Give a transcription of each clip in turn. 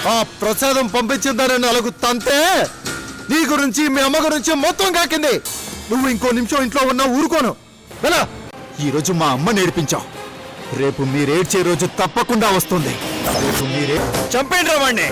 ఆ ప్రసాదం పంపించిందని నలుగు తంతే నీ గురించి మీ అమ్మ గురించి మొత్తం కాకింది. నువ్వు ఇంకో నిమిషం ఇంట్లో ఉన్నా ఊరుకోను. వెళ్ళా. ఈరోజు మా అమ్మ నేర్పించావు, రేపు మీరేడ్చే రోజు తప్పకుండా వస్తుంది. రేపు మీరే చంపేండి రావండి.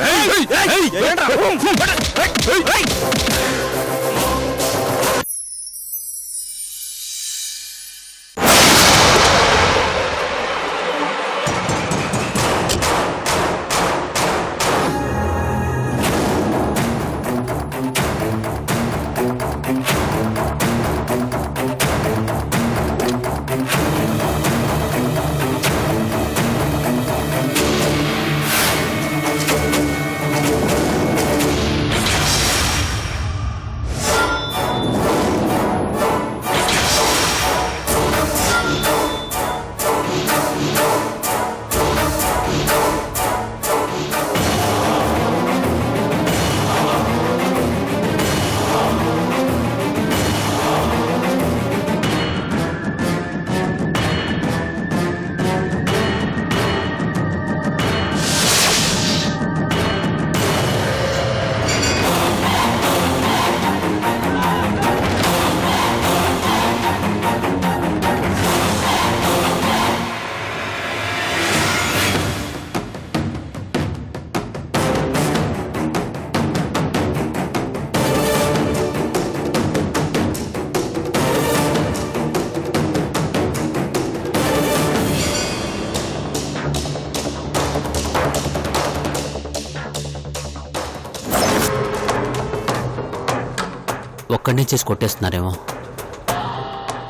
ఒక్కడనే చేసి కొట్టేస్తున్నారేమో.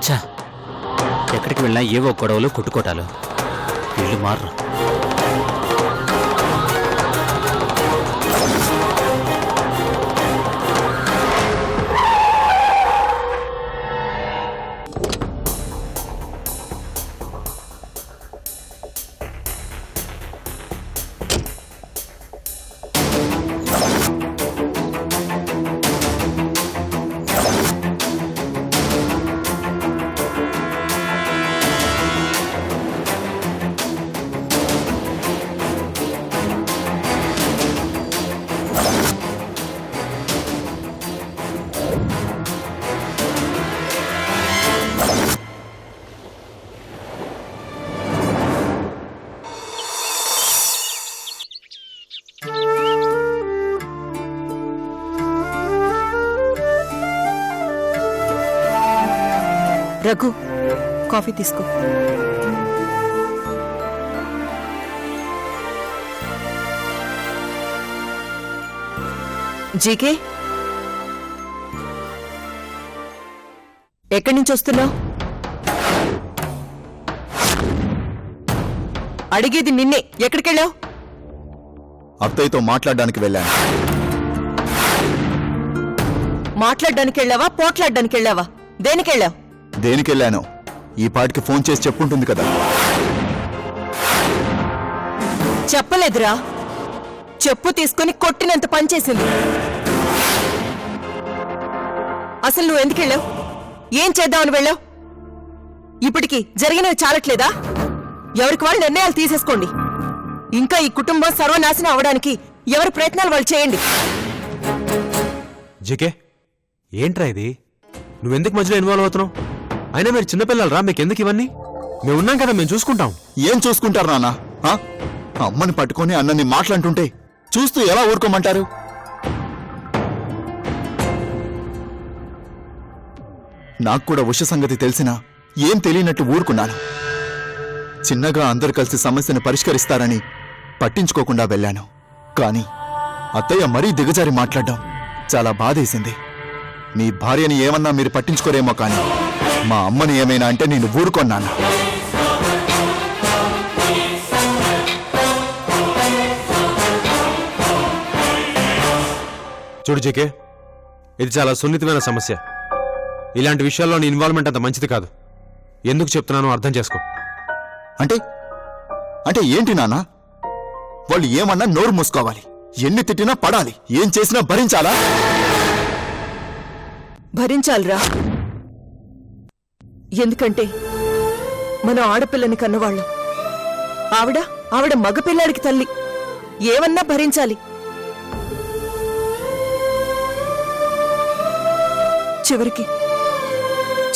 చా, ఎక్కడికి వెళ్ళినా ఏవో గొడవలు కొట్టుకోటాలు. వీళ్ళు మారు. రఘు, కాఫీ తీసుకో. జీకే, ఎక్కడి నుంచి వస్తున్నావు? అడిగేది నిన్నే. ఎక్కడికెళ్ళావు? అత్తయ్యతో మాట్లాడడానికి వెళ్ళాను. మాట్లాడడానికి వెళ్ళావా, పోట్లాడడానికి వెళ్ళావా? దేనికెళ్ళావు? దేనికెళ్ళాను ఈ పాటికి ఫోన్ చేసి చెప్పుంటుంది కదా. చెప్పలేదురా. చెప్పు తీసుకుని కొట్టినంత పనిచేసింది. అసలు నువ్వు ఎందుకెళ్ళావు? ఏం చేద్దామని వెళ్ళావు? ఇప్పటికి జరిగినవి చాలట్లేదా? ఎవరికి వాళ్ళు నిర్ణయాలు తీసేసుకోండి. ఇంకా ఈ కుటుంబం సర్వనాశనం అవడానికి ఎవరి ప్రయత్నాలు వాళ్ళు చేయండి. జీకే, ఏంట్రా ఇది? నువ్వెందుకు మధ్యలో ఇన్వాల్వ్ అవుతున్నావు? అయినా మీరు చిన్నపిల్లలరా, మీకెందుకు ఇవన్నీ? మేము ఉన్నాం కదా, మేము చూసుకుంటాం. ఏం చూసుకుంటారు నాన్న? అమ్మని పట్టుకొని అన్నని మాట్లాడుతుంటే చూస్తూ ఎలా ఊరుకోమంటారు? నాకు కూడా ఉష సంగతి తెలిసినా ఏం తెలియనట్టు ఊరుకున్నాను. చిన్నగా అందరు కలిసి సమస్యను పరిష్కరిస్తారని పట్టించుకోకుండా వెళ్ళాను. కానీ అత్తయ్య మరీ దిగజారి మాట్లాడడం చాలా బాధేసింది. మీ భార్యని ఏమన్నా మీరు పట్టించుకోరేమో, కానీ మా అమ్మని ఏమైనా అంటే నేను ఊరుకొన్నాను. చూడు జీకే, ఇది చాలా సున్నితమైన సమస్య. ఇలాంటి విషయాల్లో నీ ఇన్వాల్వ్మెంట్ అంత మంచిది కాదు. ఎందుకు చెప్తున్నానో అర్థం చేసుకో. అంటే అంటే ఏంటి నాన్న? వాళ్ళు ఏమన్నా నోరు మూసుకోవాలి, ఎన్ని తిట్టినా పడాలి, ఏం చేసినా భరించాలా? భరించాలిరా. ఎందుకంటే మనం ఆడపిల్లని కన్నవాళ్ళం. ఆవిడ మగపిల్లాడికి తల్లి. ఏమన్నా భరించాలి.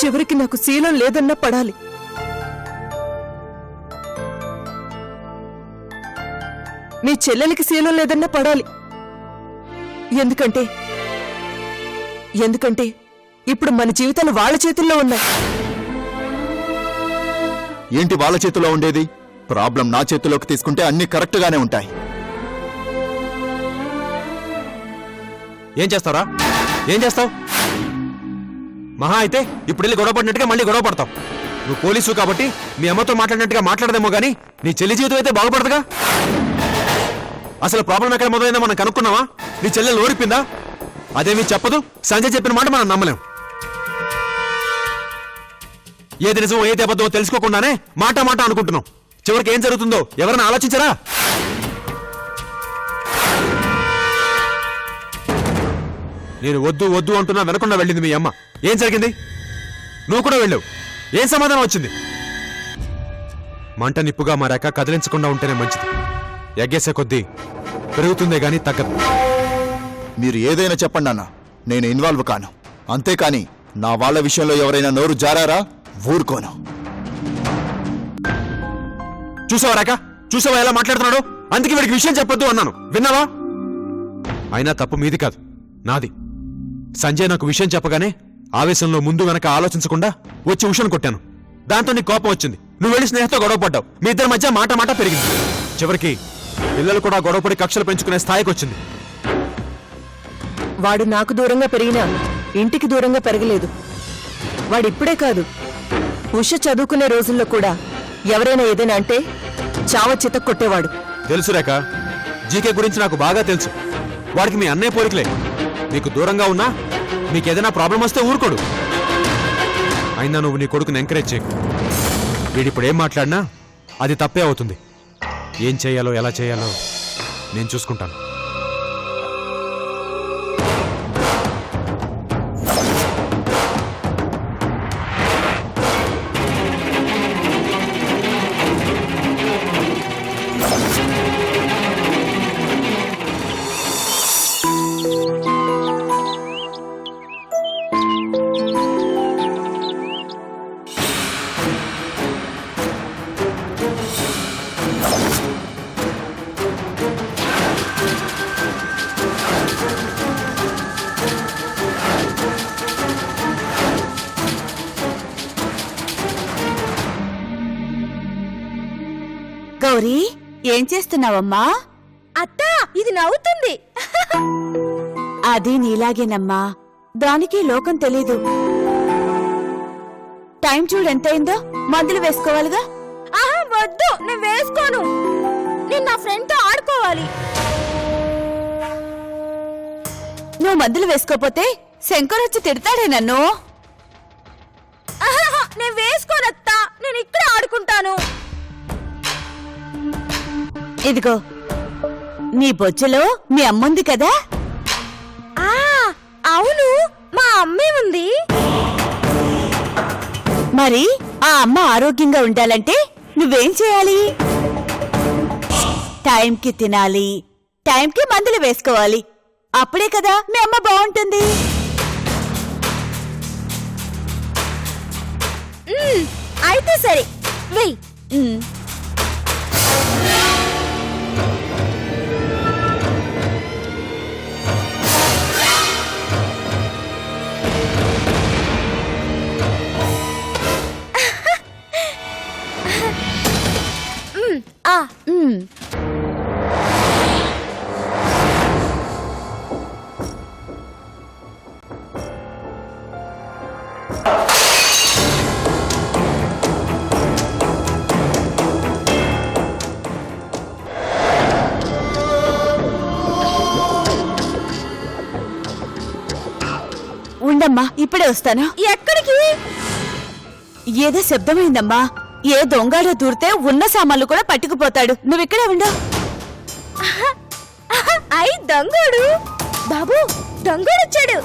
చివరికి నాకు శీలం లేదన్నా పడాలి. మీ చెల్లెలికి శీలం లేదన్నా పడాలి. ఎందుకంటే ఇప్పుడు మన జీవితాలు వాళ్ళ చేతుల్లో ఉన్నాయి. ఏంటి వాళ్ళ చేతిలో ఉండేది? ప్రాబ్లం నా చేతిలోకి తీసుకుంటే అన్ని కరెక్ట్ గానే ఉంటాయి. ఏం చేస్తావురా? ఏం చేస్తావు? మహా అయితే ఇప్పుడు వెళ్ళి గొడవ పడినట్టుగా మళ్ళీ గొడవ పడతావు. నువ్వు పోలీసు కాబట్టి మీ అమ్మతో మాట్లాడినట్టుగా మాట్లాడదేమో గానీ నీ చెల్లి జీవితం అయితే బాగుపడదుగా. అసలు ప్రాబ్లం ఎక్కడ మొదలైందో మనం కనుక్కున్నావా? నీ చెల్లెలు ఓడిపోయిందా? అదేమీ చెప్పదు. సంజయ్ చెప్పిన మాట మనం నమ్మలేం. ఏది నిజమో ఏది అబద్ధమో తెలుసుకోకుండానే మాట అనుకుంటున్నాం. చివరికి ఏం జరుగుతుందో ఎవరైనా ఆలోచించరా? నేను వద్దు అంటున్నా వినకుండా వెళ్ళింది మీ అమ్మ. ఏం జరిగింది? నువ్వు కూడా వెళ్ళావు. ఏం సమాధానం వచ్చింది? మంట నిప్పుగా మారాక కదిలించకుండా ఉంటేనే మంచిది. ఎగ్గేసే కొద్దీ పెరుగుతుందే గాని తగ్గదు. మీరు ఏదైనా చెప్పండి అన్న, నేను ఇన్వాల్వ్ కాను. అంతేకాని నా వాళ్ళ విషయంలో ఎవరైనా నోరు జారారా ఊరుకోను. చూసావా రేఖ? చూసావా ఎలా మాట్లాడుతున్నాడు? అందుకే వీడికి విషయం చెప్పొద్దు అన్నాను. విన్నావా? అయినా తప్పు మీది కాదు, నాది. సంజయ్ నాకు విషయం చెప్పగానే ఆవేశంలో ముందు వెనక ఆలోచించకుండా వచ్చి ఉషను కొట్టాను. దాంతో నీకు కోపం వచ్చింది. నువ్వు వెళ్ళి స్నేహంతో గొడవ పడ్డావు. మీ ఇద్దరి మధ్య మాట పెరిగింది. చివరికి పిల్లలు కూడా గొడవపడి కక్షలు పెంచుకునే స్థాయికి వచ్చింది. వాడు నాకు దూరంగా పెరిగినా ఇంటికి దూరంగా పెరగలేదు. వాడిప్పుడే కాదు, ఉష చదువుకునే రోజుల్లో కూడా ఎవరైనా ఏదైనా అంటే చావ చితక్ కొట్టేవాడు. తెలుసు రేఖ, జీకే గురించి నాకు బాగా తెలుసు. వాడికి మీ అన్నయ్య పోలికలే. నీకు దూరంగా ఉన్నా నీకేదైనా ప్రాబ్లం వస్తే ఊరుకోడు. అయినా నువ్వు నీ కొడుకుని ఎంకరేజ్ చేయకు. వీడిప్పుడు ఏం మాట్లాడినా అది తప్పే అవుతుంది. ఏం చేయాలో ఎలా చేయాలో నేను చూసుకుంటాను. గౌరీ, ఏం చేస్తున్నావమ్మా? అత్తా, ఇది నవ్వుతుంది. అది నీలాగేనమ్మా, దానికి లోకం తెలీదు. టైం చూడెంతైందో, మందులు వేసుకోవాలిగా. ఆహా, వద్దు, నేను వేసుకోను. నేను నా ఫ్రెండ్ తో ఆడుకోవాలి. నువ్వు మందులు వేసుకోపోతే శంకర్ వచ్చి తిడతాడే నన్ను. ఆహా, నేను వేసుకోనత్తా, నేను ఇక్కడ ఆడుకుంటాను. ఇదిగో, నీ బొచ్చులో మీ అమ్ముంది కదా. ఆ, అవును, మా అమ్మే ఉంది. మరి ఆ అమ్మ ఆరోగ్యంగా ఉండాలంటే నువ్వేం చేయాలి? టైంకి తినాలి, టైంకి మందులు వేసుకోవాలి. అప్పుడే కదా మీ అమ్మ బాగుంటుంది. అయితే సరే, వెయ్. ఉండమ్మా, ఇప్పుడే వస్తాను. ఎక్కడికి? ఏదో శబ్దమైందమ్మా. ఏ దొంగలో దూరితే ఉన్న సామాన్లు కూడా పట్టుకుపోతాడు. నువ్విక్కడే ఉండు. అయ్ దొంగోడు బాబు, దొంగోడొచ్చాడు.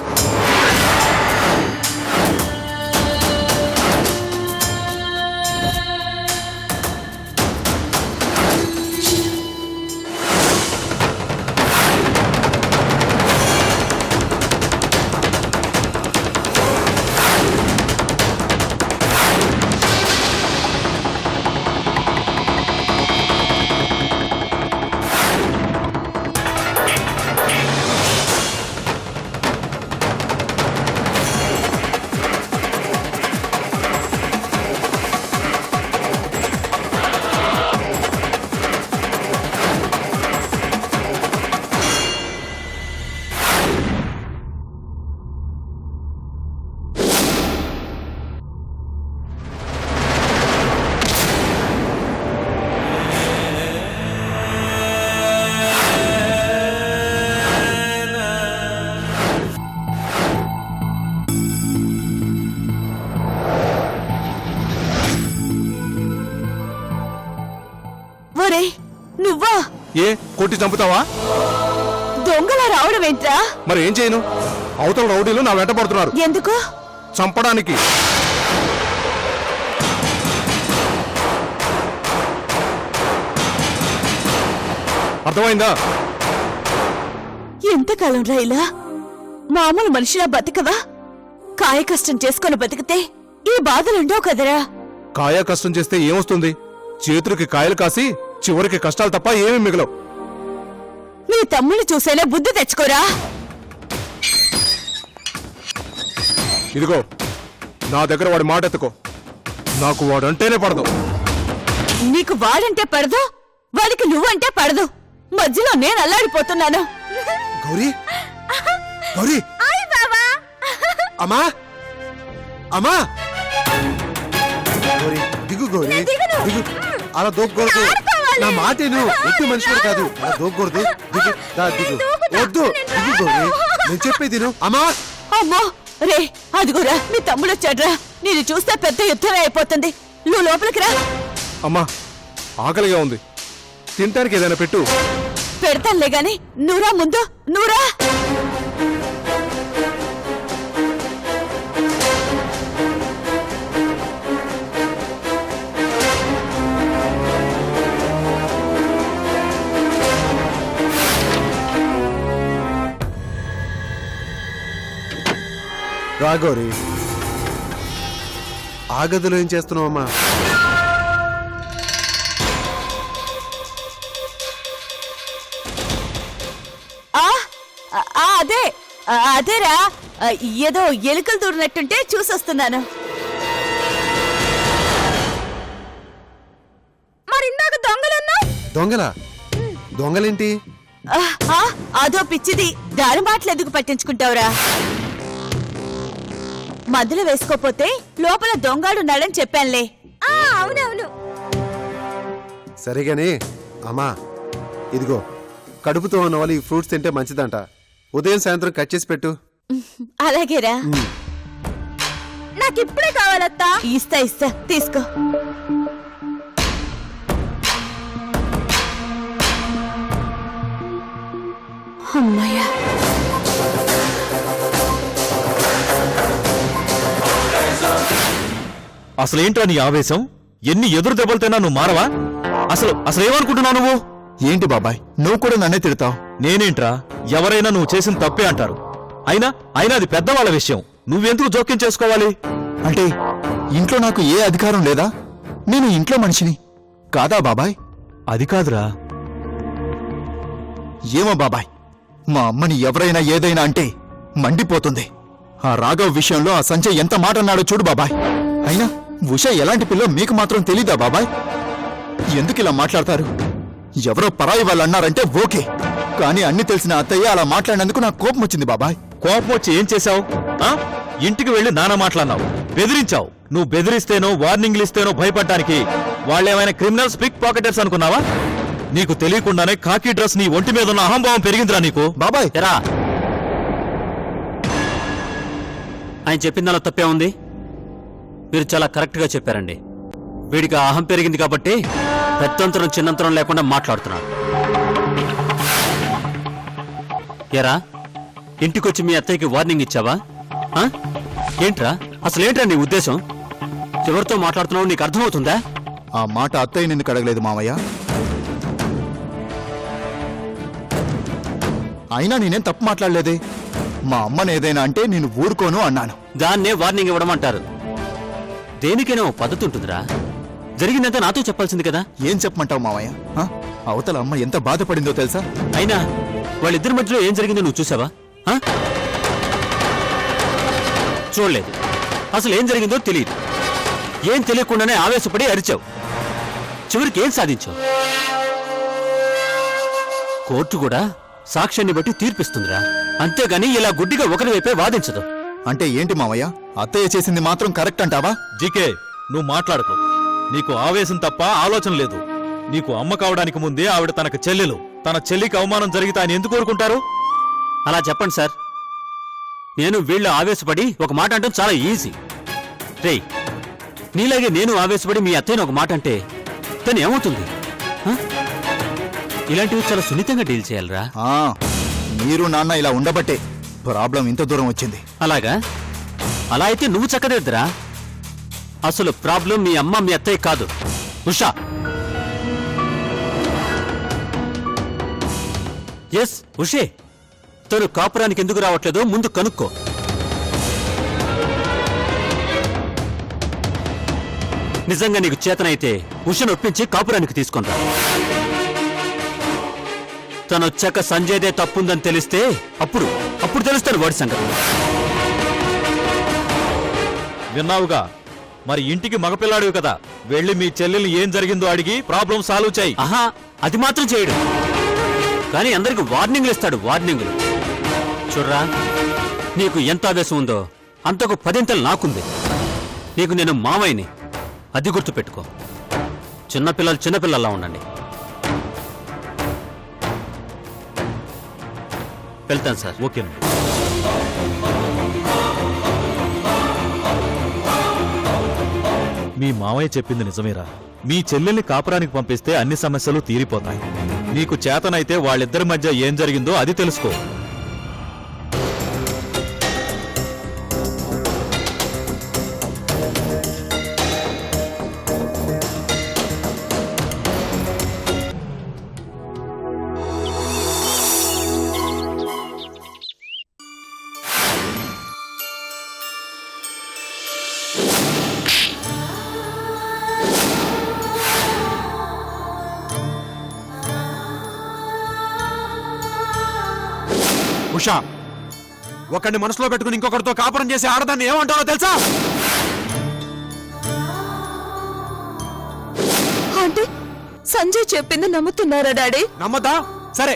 ఏ కొట్టి చంపుతావా? దొంగలా రావడం ఏంట్రా? మరి ఏం చేయను? అవతల రౌడీలు నా వెంట పడుతున్నారు ఎందుకు? చంపడానికి. అర్థమైందా? ఎంతకాలం రా ఇలా? మామూలు మనిషిలా బతకవా? కాయ కష్టం చేసుకొని బతికితే ఈ బాధలుండవు కదరా. కాయ కష్టం చేస్తే ఏమొస్తుంది? చేతులకి కాయలు కాసి చివరికి కష్టాలు తప్ప ఏమీ మిగలవు. నీ తమ్ముళ్ళు చూసేలా బుద్ధి తెచ్చుకోరా. ఇదిగో నా దగ్గర వాడి మాట ఎత్తుకో. నాకు వాడంటేనే పడదు. నీకు వాడంటే పడదు, వాడికి నువ్వంటే పడదు. మధ్యలో నేను అల్లాడిపోతున్నాను. గౌరీ, గౌరీ, ఆయ్ బావా. అమ్మా, అమ్మా. గౌరీ దిగు, గౌరీ దిగు. అలా దూకకూడదు. నా మాట ఒట్టి మనిషి కూడా కాదు. అలా దూకకూడదు. దిగు, దిగు. వద్దు, దిగు గౌరీ. నేను చెప్పేది అమ్మా. అమ్మో రే, అదిగోరా మీ తమ్ముడు వచ్చాడ్రా. నేను చూస్తే పెద్ద యుద్ధమే అయిపోతుంది. నువ్వు లోపలికి రా. అమ్మా ఆకలిగా ఉంది, తినటానికి ఏదైనా పెట్టు. పెడతానులే గాని నువ్వురా ముందు, నువ్వురా. రా గౌరీ. ఆ గదిలో ఏం చేస్తున్నావమ్మా? అదే అదేరా, ఏదో ఎలుకలు దూరినట్టుంటే చూసొస్తున్నాను. మరి ఇందాక దొంగలున్నా? దొంగలా? దొంగలేంటి? అదో పిచ్చిది. దాని మాటలు ఎందుకు పట్టించుకుంటావురా? మందులు వేసుకోపోతే లోపల దొంగాడున్నాడని చెప్పానులే. అవునవును. సరేగాని అమ్మా, ఇదిగో కడుపుతో ఉన్న వాళ్ళు ఈ ఫ్రూట్స్ తింటే మంచిదంట. ఉదయం సాయంత్రం కట్ చేసి పెట్టు. అలాగేరా. నాకిప్పుడే కావాలత్తా. ఇస్తా ఇస్తా, తీసుకో. అమ్మయ్యా. అసలేంట్రా నీ ఆవేశం? ఎన్ని ఎదురు దెబ్బలతోనా నువ్వు మారవా? అసలు ఏమనుకుంటున్నావు నువ్వు? ఏంటి బాబాయ్, నువ్వు కూడా నన్నే తిడతావు? నేనేంట్రా? ఎవరైనా నువ్వు చేసిన తప్పే అంటారు. అయినా అది పెద్దవాళ్ళ విషయం. నువ్వెందుకు జోక్యం చేసుకోవాలి? అంటే ఇంట్లో నాకు ఏ అధికారం లేదా? నేను ఇంట్లో మనిషిని కాదా బాబాయ్? అది కాదురా. ఏమో బాబాయ్, మా అమ్మని ఎవరైనా ఏదైనా అంటే మండిపోతుంది. ఆ రాఘవ్ విషయంలో ఆ సంజయ్ ఎంత మాట అన్నాడో చూడు బాబాయ్. అయినా ఉష ఎలాంటి పిల్లో మీకు మాత్రం తెలీదా బాబాయ్? ఎందుకు ఇలా మాట్లాడతారు? ఎవరో పరాయి వాళ్ళు అన్నారంటే ఓకే, కానీ అన్ని తెలిసిన అత్తయ్య అలా మాట్లాడినందుకు నాకు కోపం వచ్చింది బాబాయ్. కోపం వచ్చి ఏం చేశావు? ఇంటికి వెళ్లి నాన్న మాట్లాడినావు, బెదిరించావు. నువ్వు బెదిరిస్తేనో వార్నింగ్లు ఇస్తేనో భయపడ్డానికి వాళ్ళేమైనా క్రిమినల్స్, పిక్ పాకెటర్స్ అనుకున్నావా? నీకు తెలియకుండానే కాకి డ్రెస్ నీ ఒంటి మీద ఉన్న అహంభావం పెరిగిందిరా నీకు. బాబాయ్ ఎరా, ఆయన చెప్పిందలా తప్పే ఉంది. మీరు చాలా కరెక్ట్ గా చెప్పారండి. వీడికి ఆ అహం పెరిగింది కాబట్టి పెద్దంతరం చిన్నంతరం లేకుండా మాట్లాడుతున్నాడు. ఎరా, ఇంటికొచ్చి మీ అత్తయ్యకి వార్నింగ్ ఇచ్చావా? ఏంట్రా అసలేంట్రా నీ ఉద్దేశం? ఎవరితో మాట్లాడుతున్నావు నీకు అర్థమవుతుందా? ఆ మాట అత్తయ్య నిన్ను కడగలేదు మామయ్య. అయినా నేనేం తప్పు మాట్లాడలేదే. మా అమ్మని ఏదైనా అంటే నేను ఊరుకోను అన్నాను. దాన్నే వార్నింగ్ ఇవ్వడం అంటారు. దేనికైనా ఓ పద్ధతి ఉంటుందిరా. జరిగిందంతా నాతో చెప్పాల్సింది కదా. ఏం చెప్పమంటావు మామయ్య? అవతల అమ్మ ఎంత బాధపడిందో తెలుసా? అయినా వాళ్ళిద్దరి మధ్యలో ఏం జరిగిందో నువ్వు చూసావా? చూడలేదు. అసలు ఏం జరిగిందో తెలియదు. ఏం తెలియకుండానే ఆవేశపడి అరిచావు. చివరికి ఏం సాధించావు? కోర్టు కూడా సాక్ష్యాన్ని బట్టి తీర్పిస్తుందిరా. అంతేగాని ఇలా గుడ్డిగా ఒకరి వైపే వాదించదు. అంటే ఏంటి మామయ్య, అత్తయ్య చేసింది మాత్రం కరెక్ట్ అంటావా? జీకే, నువ్వు మాట్లాడుకో. నీకు ఆవేశం తప్ప ఆలోచన లేదు. నీకు అమ్మ కావడానికి ముందే ఆవిడ తనకు చెల్లెలు. తన చెల్లికి అవమానం జరిగితే ఆయన ఎందుకు కోరుకుంటారు? అలా చెప్పండి సార్. నేను వీళ్ళు ఆవేశపడి ఒక మాట అంటే చాలా ఈజీ. రేయ్, నీలాగే నేను ఆవేశపడి మీ అత్తయ్యను ఒక మాట అంటే తను ఏమవుతుంది? ఇలాంటివి చాలా సున్నితంగా డీల్ చేయాలిరా. ఆ, మీరు నాన్న ఇలా ఉండబట్టే ప్రాబ్లం ఇంత దూరం వచ్చింది. అలాగా? అలా అయితే నువ్వు చక్కదిద్దురా. అసలు ప్రాబ్లం మీ అమ్మ మీ అత్తయ్య కాదు, ఉషా. ఎస్ ఉషే, తను కాపురానికి ఎందుకు రావట్లేదో ముందు కనుక్కో. నిజంగా నీకు చేతనైతే ఉషను ఒప్పించి కాపురానికి తీసుకొనిరా. తను వచ్చాక సంజయ్దే తప్పుందని తెలిస్తే అప్పుడు తెలుస్తాడు వాడి సంగతి. విన్నావుగా, మరి ఇంటికి మగపిల్లాడివి కదా, వెళ్ళి మీ చెల్లెల్ని ఏం జరిగిందో అడిగి ప్రాబ్లం సాల్వ్ చేయి. ఆహా, అది మాత్రం చేయడు. కానీ అందరికి వార్నింగ్లు ఇస్తాడు, వార్నింగులు. చూడ్రా, నీకు ఎంత ఆవేశం ఉందో అంతకు 10 నాకుంది. నీకు నేను మామయ్యని, అది గుర్తుపెట్టుకో. చిన్నపిల్లలు చిన్నపిల్లల్లా ఉండండి. వెళ్తాను సార్. ఓకే. మీ మామయ్య చెప్పింది నిజమేరా. మీ చెల్లెల్ని కాపురానికి పంపిస్తే అన్ని సమస్యలు తీరిపోతాయి. నీకు చేతనైతే వాళ్ళిద్దరి మధ్య ఏం జరిగిందో అది తెలుసుకో. ఉషా, ఒకడిని మనసులో పెట్టుకుని ఇంకొకరితో కాపురం చేసి ఆడదాన్ని ఏమంటారో తెలుసా? అంటే సంజయ్ చెప్పింది నమ్ముతున్నారా డాడీ? నమ్మదా? సరే,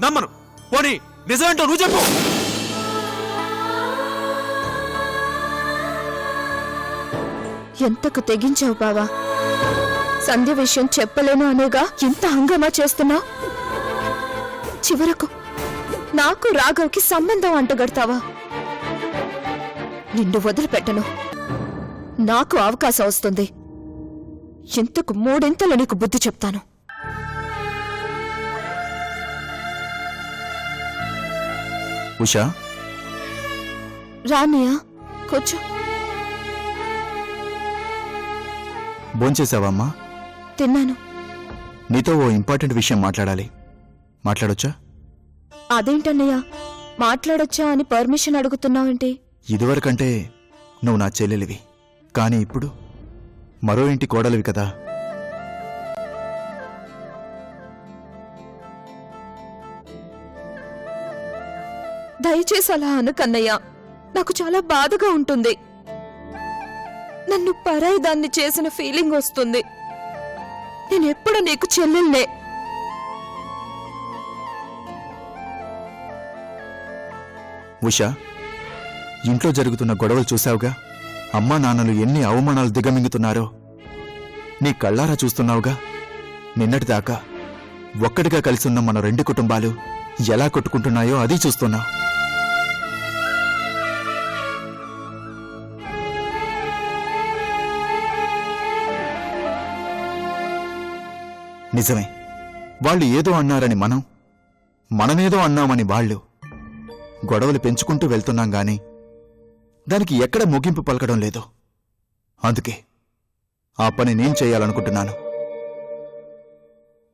నమ్మను. పోనీ నిజమేంటో నువ్వు చెప్పు. ఎంతకు తెగించావు బావా? సంధ్య విషయం చెప్పలేను అనేగా ఎంత హంగామా చేస్తున్నా? చివరకు నాకు రాఘవ్కి సంబంధం అంటగడతావా? నిన్ను వదిలిపెట్టను. నాకు అవకాశం వస్తుంది. ఇంతకు 3 నీకు బుద్ధి చెప్తాను. ఉషా, రానియా, కూర్చో. భోంచేశావమ్మా? తిన్నాను. నీతో ఓ ఇంపార్టెంట్ విషయం మాట్లాడాలి. మాట్లాడొచ్చా? అదేంటన్నయ్య, మాట్లాడొచ్చా అని పర్మిషన్ అడుగుతున్నావేంటి? ఇదివరకంటే నువ్వు నా చెల్లెలివి, కానీ ఇప్పుడు మరో ఇంటి కోడలివి కదా. దయచేసి అలా అనకన్నయ్య, నాకు చాలా బాధగా ఉంటుంది. నన్ను పరాయి దాన్ని చేసిన ఫీలింగ్ వస్తుంది. నేనెప్పుడు నీకు చెల్లెల్నే. ఉషా, ఇంట్లో జరుగుతున్న గొడవలు చూశావుగా. అమ్మా నాన్నలు ఎన్ని అవమానాలు దిగమింగుతున్నారో నీ కళ్ళారా చూస్తున్నావుగా. నిన్నటిదాకా ఒక్కటిగా కలిసి ఉన్న మన 2 కుటుంబాలు ఎలా కొట్టుకుంటున్నాయో అది చూస్తున్నావు. నిజమే, వాళ్ళు ఏదో అన్నారని మనమేదో అన్నామని వాళ్ళు గొడవలు పెంచుకుంటూ వెళ్తున్నాం గాని దానికి ఎక్కడ ముగింపు పలకడం లేదు. అందుకే ఆ పని నేను చేయాలనుకుంటున్నాను.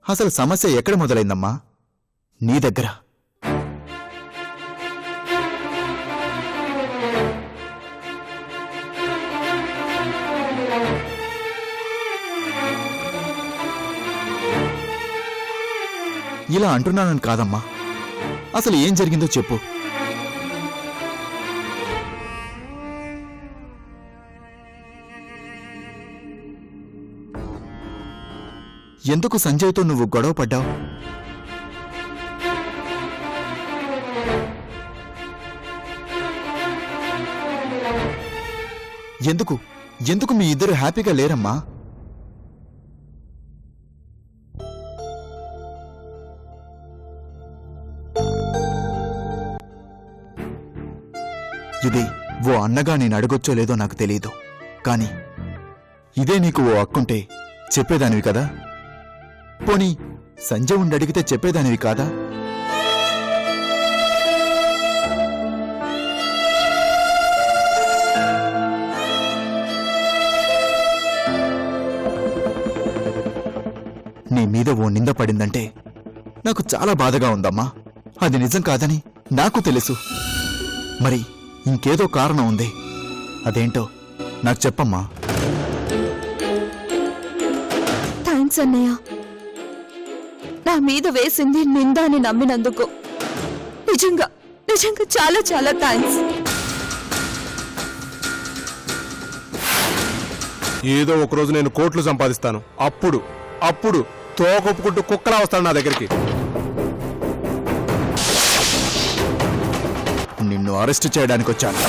అసలు సమస్య ఎక్కడ మొదలైందమ్మా? నీ దగ్గర. ఇలా అంటున్నానని కాదమ్మా, అసలు ఏం జరిగిందో చెప్పు. ఎందుకు సంజయ్తో నువ్వు గొడవ పడ్డావు? ఎందుకు మీ ఇద్దరు హ్యాపీగా లేరమ్మా? ఇది ఓ అన్నగా నేను అడగొచ్చో లేదో నాకు తెలియదు, కానీ ఇదే నీకు ఓ అక్కుంటే చెప్పేదానివి కదా. పోనీ సంజయ్ ఉండి అడిగితే చెప్పేదానివి కాదా? నీ మీద ఓ నింద పడిందంటే నాకు చాలా బాధగా ఉందమ్మా. అది నిజం కాదని నాకు తెలుసు. మరి ఇంకేదో కారణం ఉంది. అదేంటో నాకు చెప్పమ్మా. థ్యాంక్స్ అన్నయ్య, నా మీద వేసింది నింద అని నమ్మినందుకు. నిజంగా నిజంగా చాలా చాలా థ్యాంక్స్. ఏదో ఒక రోజు నేను కోట్లు సంపాదిస్తాను. అప్పుడు తోకొప్పుకుంటూ కుక్కలా వస్తాను నా దగ్గరికి. నిన్ను అరెస్ట్ చేయడానికి వచ్చాను.